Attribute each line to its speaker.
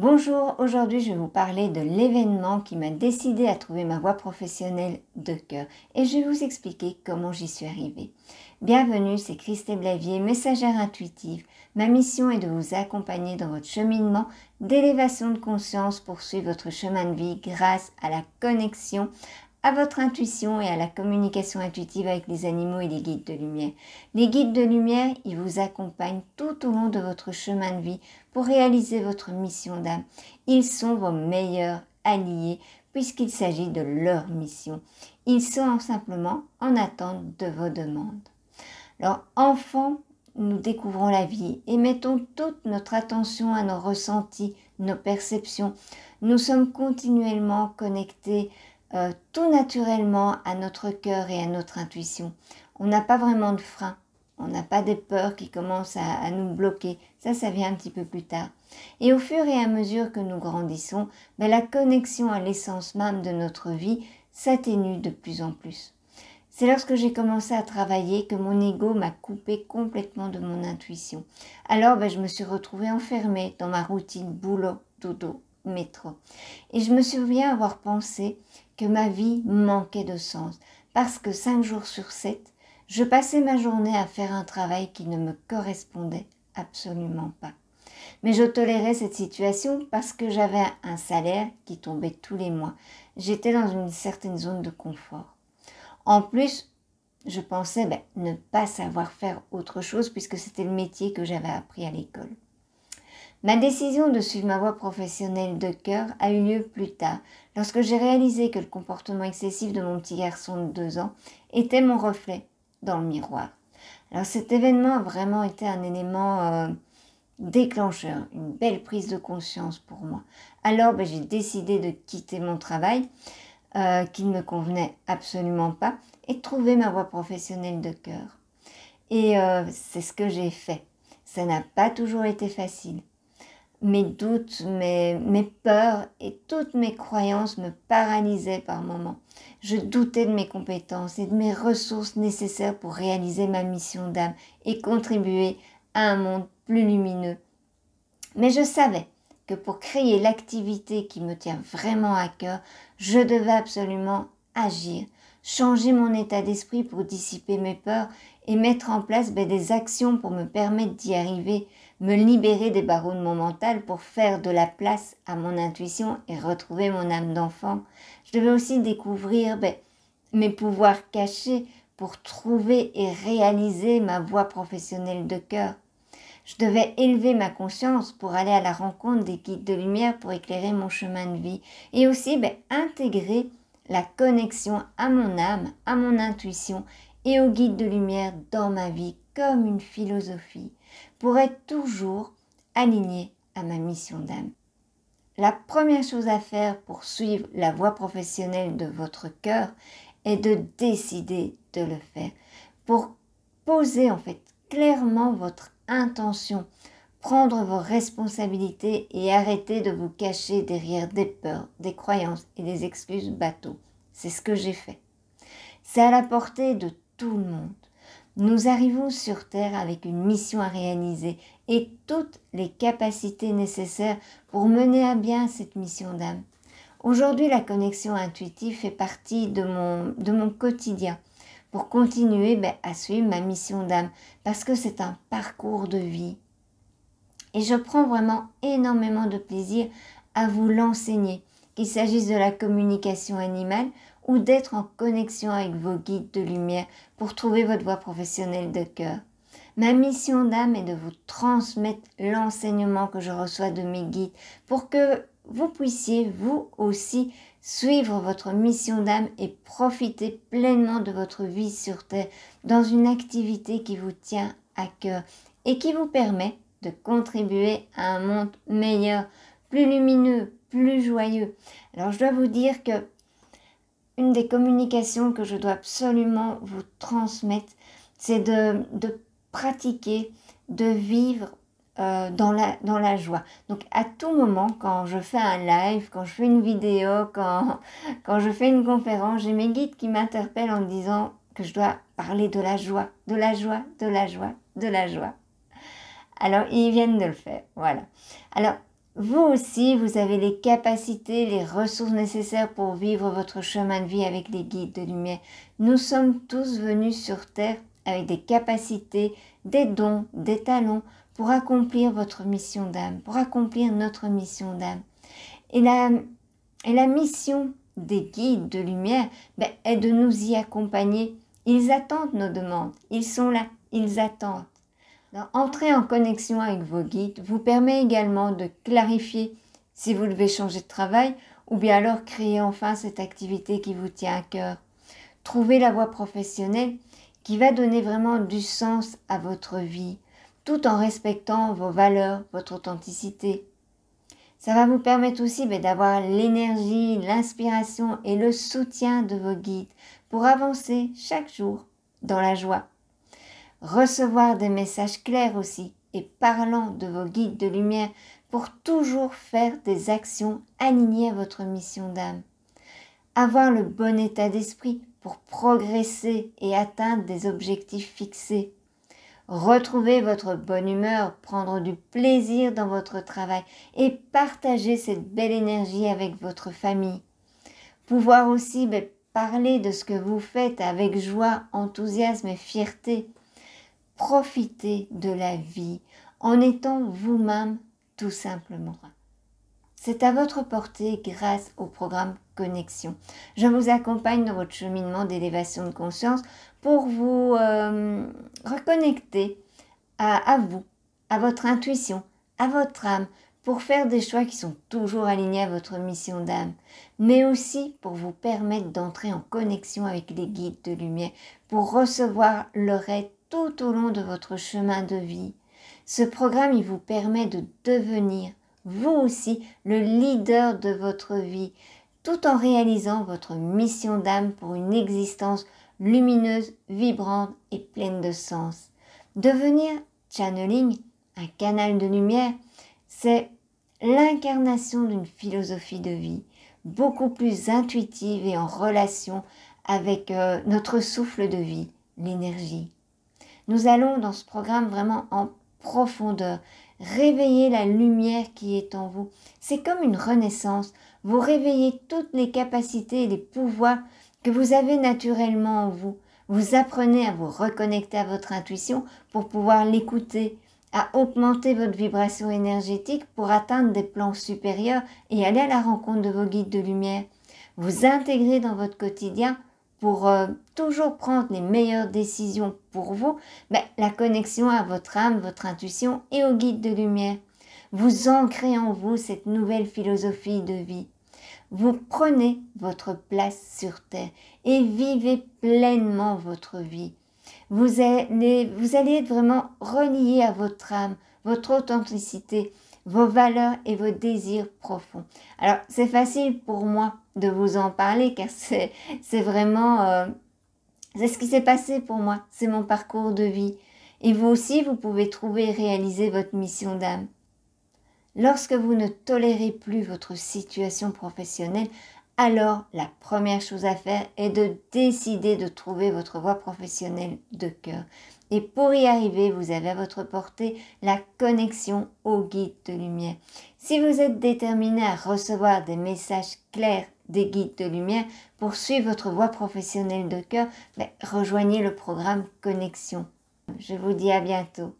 Speaker 1: Bonjour, aujourd'hui je vais vous parler de l'événement qui m'a décidé à trouver ma voie professionnelle de cœur et je vais vous expliquer comment j'y suis arrivée. Bienvenue, c'est Christelle Blavier, messagère intuitive. Ma mission est de vous accompagner dans votre cheminement d'élévation de conscience pour suivre votre chemin de vie grâce à la connexion à votre intuition et à la communication intuitive avec les animaux et les guides de lumière. Les guides de lumière, ils vous accompagnent tout au long de votre chemin de vie pour réaliser votre mission d'âme. Ils sont vos meilleurs alliés puisqu'il s'agit de leur mission. Ils sont simplement en attente de vos demandes. Alors, enfants, nous découvrons la vie et mettons toute notre attention à nos ressentis, nos perceptions. Nous sommes continuellement connectés tout naturellement à notre cœur et à notre intuition. On n'a pas vraiment de frein, on n'a pas des peurs qui commencent à nous bloquer. Ça vient un petit peu plus tard. Et au fur et à mesure que nous grandissons, la connexion à l'essence même de notre vie s'atténue de plus en plus. C'est lorsque j'ai commencé à travailler que mon ego m'a coupé complètement de mon intuition. Alors je me suis retrouvée enfermée dans ma routine boulot, dodo, métro. Et je me souviens avoir pensé que ma vie manquait de sens parce que 5 jours sur 7, je passais ma journée à faire un travail qui ne me correspondait absolument pas. Mais je tolérais cette situation parce que j'avais un salaire qui tombait tous les mois. J'étais dans une certaine zone de confort. En plus, je pensais ne pas savoir faire autre chose puisque c'était le métier que j'avais appris à l'école. Ma décision de suivre ma voie professionnelle de cœur a eu lieu plus tard, lorsque j'ai réalisé que le comportement excessif de mon petit garçon de 2 ans était mon reflet dans le miroir. Alors cet événement a vraiment été un élément déclencheur, une belle prise de conscience pour moi. Alors j'ai décidé de quitter mon travail qui ne me convenait absolument pas et de trouver ma voie professionnelle de cœur. Et c'est ce que j'ai fait. Ça n'a pas toujours été facile. Mes doutes, mes peurs et toutes mes croyances me paralysaient par moments. Je doutais de mes compétences et de mes ressources nécessaires pour réaliser ma mission d'âme et contribuer à un monde plus lumineux. Mais je savais que pour créer l'activité qui me tient vraiment à cœur, je devais absolument agir, changer mon état d'esprit pour dissiper mes peurs et mettre en place des actions pour me permettre d'y arriver, me libérer des barreaux de mon mental pour faire de la place à mon intuition et retrouver mon âme d'enfant. Je devais aussi découvrir mes pouvoirs cachés pour trouver et réaliser ma voie professionnelle de cœur. Je devais élever ma conscience pour aller à la rencontre des guides de lumière pour éclairer mon chemin de vie et aussi intégrer la connexion à mon âme, à mon intuition et aux guides de lumière dans ma vie comme une philosophie pour être toujours aligné à ma mission d'âme. La première chose à faire pour suivre la voie professionnelle de votre cœur est de décider de le faire. Pour poser clairement votre intention, prendre vos responsabilités et arrêter de vous cacher derrière des peurs, des croyances et des excuses bateaux. C'est ce que j'ai fait. C'est à la portée de tout le monde. Nous arrivons sur Terre avec une mission à réaliser et toutes les capacités nécessaires pour mener à bien cette mission d'âme. Aujourd'hui, la connexion intuitive fait partie de mon quotidien pour continuer à suivre ma mission d'âme parce que c'est un parcours de vie. Et je prends vraiment énormément de plaisir à vous l'enseigner, qu'il s'agisse de la communication animale ou d'être en connexion avec vos guides de lumière pour trouver votre voie professionnelle de cœur. Ma mission d'âme est de vous transmettre l'enseignement que je reçois de mes guides pour que vous puissiez, vous aussi, suivre votre mission d'âme et profiter pleinement de votre vie sur Terre dans une activité qui vous tient à cœur et qui vous permet de contribuer à un monde meilleur, plus lumineux, plus joyeux. Alors je dois vous dire que une des communications que je dois absolument vous transmettre, c'est de pratiquer, de vivre dans la joie. Donc à tout moment, quand je fais un live, quand je fais une vidéo, quand je fais une conférence, j'ai mes guides qui m'interpellent en me disant que je dois parler de la joie, de la joie, de la joie, de la joie. Alors ils viennent de le faire, voilà. Alors Vous aussi, vous avez les capacités, les ressources nécessaires pour vivre votre chemin de vie avec les guides de lumière. Nous sommes tous venus sur Terre avec des capacités, des dons, des talents pour accomplir votre mission d'âme, pour accomplir notre mission d'âme. Et la mission des guides de lumière est de nous y accompagner. Ils attendent nos demandes, ils sont là, ils attendent. Alors, entrer en connexion avec vos guides vous permet également de clarifier si vous devez changer de travail ou bien alors créer enfin cette activité qui vous tient à cœur. Trouver la voie professionnelle qui va donner vraiment du sens à votre vie, tout en respectant vos valeurs, votre authenticité. Ça va vous permettre aussi d'avoir l'énergie, l'inspiration et le soutien de vos guides pour avancer chaque jour dans la joie. Recevoir des messages clairs aussi et parlant de vos guides de lumière pour toujours faire des actions alignées à votre mission d'âme. Avoir le bon état d'esprit pour progresser et atteindre des objectifs fixés. Retrouver votre bonne humeur, prendre du plaisir dans votre travail et partager cette belle énergie avec votre famille. Pouvoir aussi parler de ce que vous faites avec joie, enthousiasme et fierté. Profitez de la vie en étant vous-même tout simplement. C'est à votre portée grâce au programme Connexion. Je vous accompagne dans votre cheminement d'élévation de conscience pour vous reconnecter à vous, à votre intuition, à votre âme, pour faire des choix qui sont toujours alignés à votre mission d'âme, mais aussi pour vous permettre d'entrer en connexion avec les guides de lumière, pour recevoir leur aide tout au long de votre chemin de vie. Ce programme, il vous permet de devenir, vous aussi, le leader de votre vie, tout en réalisant votre mission d'âme pour une existence lumineuse, vibrante et pleine de sens. Devenir channeling, un canal de lumière, c'est l'incarnation d'une philosophie de vie, beaucoup plus intuitive et en relation avec notre souffle de vie, l'énergie. Nous allons dans ce programme vraiment en profondeur, réveiller la lumière qui est en vous. C'est comme une renaissance. Vous réveillez toutes les capacités et les pouvoirs que vous avez naturellement en vous. Vous apprenez à vous reconnecter à votre intuition pour pouvoir l'écouter, à augmenter votre vibration énergétique pour atteindre des plans supérieurs et aller à la rencontre de vos guides de lumière. Vous intégrez dans votre quotidien pour toujours prendre les meilleures décisions pour vous, la connexion à votre âme, votre intuition et aux guides de lumière. Vous ancrez en vous cette nouvelle philosophie de vie. Vous prenez votre place sur Terre et vivez pleinement votre vie. Vous allez être vraiment relié à votre âme, votre authenticité, vos valeurs et vos désirs profonds. Alors, c'est facile pour moi de vous en parler car c'est vraiment c'est ce qui s'est passé pour moi, c'est mon parcours de vie. Et vous aussi, vous pouvez trouver et réaliser votre mission d'âme. Lorsque vous ne tolérez plus votre situation professionnelle, alors la première chose à faire est de décider de trouver votre voie professionnelle de cœur. Et pour y arriver, vous avez à votre portée la connexion au guide de lumière. Si vous êtes déterminé à recevoir des messages clairs des guides de lumière pour suivre votre voie professionnelle de cœur, rejoignez le programme Connexion. Je vous dis à bientôt.